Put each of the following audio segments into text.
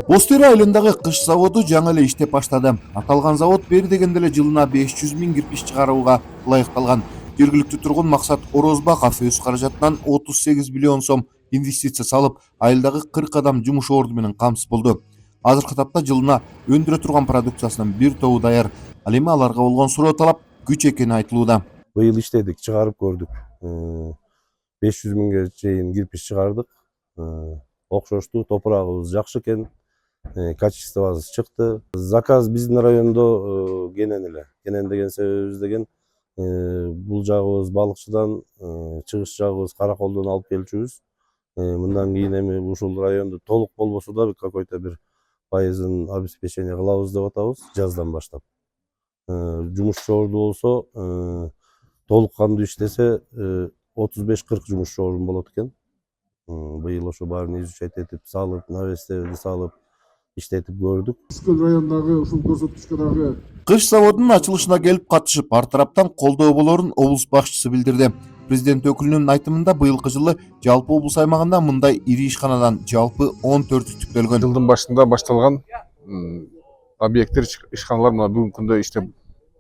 Бостери айылындагы кыш заводу жаңы эле иштеп баштады. Аталган завод бери дегенде эле жылына 500 миң кирпич чыгарууга ылайыкталган. Жергиликтүү тургун Максат Орозбаков өз каражатынан 38 миллион сом инвестиция салып, айылдагы 40 адам жумуш орду менен камсыз болду. Азыркы тапта жылына өндүрө турган продукциясынын бир тобу даяр. Ал эми аларга болгон суроо талап күч экени айтылууда. Быйыл иштедик, чыгарып көрдүк. 500 миңге чейин кирпич чыгардык. Окшоштуу, топурагыбыз жакшы экен. Качествобуз чыкты. Заказ биздин райондо кенен эле. Кенен деген себебибиз деген бул жагыбыз балыкчыдан, чыгыш жагыбыз Караколдон алып келчүбүз. Мындан кийин эми ушул райондо толук болбосо да какой-то бир пайызын обеспечение кылабыз деп атабыз жаздан баштап. Жумушчу орду болсо толук кандуу иштесе 35-40 жумушчу орун болот экен. Быйыл ошо баарын изучать этип салып, навестерди салып иштетип көрдүк. Ускөл районундагы ушул көрсөткүчкө дагы Кыш заводунун ачылышына келип катышып, ар тараптан колдоо болорун облус башчысы билдирди. Президент өкүлүнүн айтымында быйылкы жылы жалпы облус аймагында мындай ири ишканадан жалпы 14 түптөлгөн. Жылдын башында башталган объекттер, ишканалар мына бүгүнкү күндө иштеп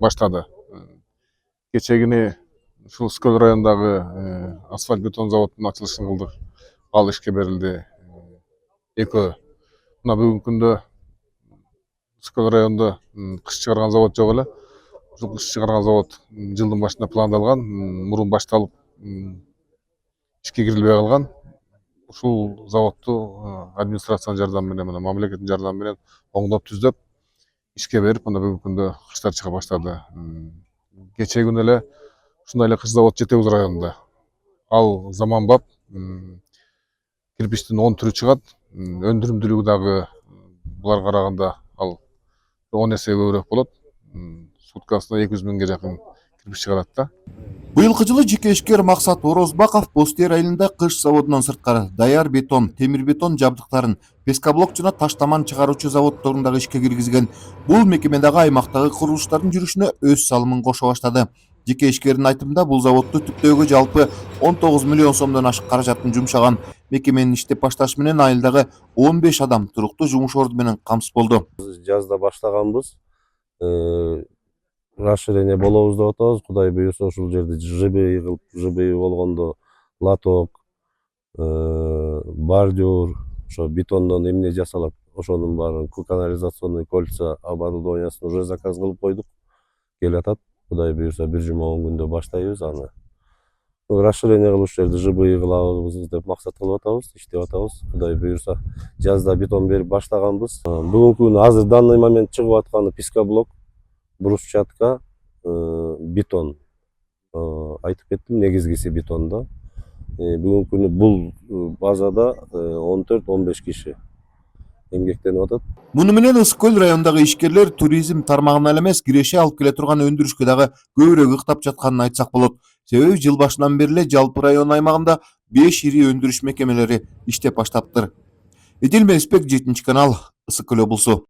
баштады. Кечегини ушул Ускөл районундагы асфальт бетон заводунун ачылышын кылдык. Ал ишке берилди. Экөө мына бүгүнкү күндө Ускөл районунда кыш чыгарган завод жок эле. Ушул кыш чыгарган завод жылдын башында пландалган, мурун башталып ишке кирилбей калган. Ушул заводду администрациянын жардамы менен, мамлекеттин жардамы менен оңдоп түздөп ишке берип, мына бүгүнкү күндө кыштар чыга баштады. Кечээ күнү эле ушундай эле кыш завод Жетек Уз районунда. Ал заманбап кирпичтин 10 түрү чыгат. Өндүрүмдүүлүгү дагы буларга караганда ал 10 эсе көбүрөөк болот. Суткасына 200 миңге жакын кирпич чыгарат да. Быйылкы жылы жеке ишкер Максат Орозбаков Бостери айылында кыш заводунан сырткары даяр бетон, темир бетон жабдыктарын, пескоблок жана таш таман чыгаруучу заводдорун дагы ишке киргизген. Бул мекемедагы аймактагы курулуштардын жүрүшүнө өз салымын кошо баштады. Жеке ишкердин айтымында бул заводду түптөөгө жалпы 19 миллион сомдон ашык каражатын жумшаган. Мекеменин иштеп башташы менен айылдагы 15 адам туруктуу жумуш орду менен камсыз болду. Жазда баштаганбыз. Расширение болобуз деп атабыз. Кудай буюрса ушул жерде ЖБИ болгондо лоток, бордюр, ошо бетондон эмне жасалат, ошонун баарын канализационный кольца оборудованиясын уже заказ кылып койдук. Келип атат. Кудай буюрса 1 жума 10 күндө баштайбыз аны. Расширение кылып ушул жерде ЖБИ кылабыз деп максат кылып атабыз, иштеп атабыз. Кудай буюрса жазда бетон берип баштаганбыз. Бүгүнкү күнү азыр данный момент чыгып атканы пескоблок, брусчатка, бетон. Айтып кеттим, негизгиси бетонда. Бүгүнкү күнү бул базада 14-15 киши эмгектенип атат. Муну менен Ускөл районундагы ишкерлер туризм тармагына эле эмес, киреше алып келе турган өндүрүшкө дагы көбүрөөк ыктап жатканын айтсак болот. Себеби жыл башынан бери эле жалпы район аймагында 5 ири өндүрүш мекемелери иштеп баштаптыр. Эдил Мелисбек, 7 канал, Ысык Көл облусу.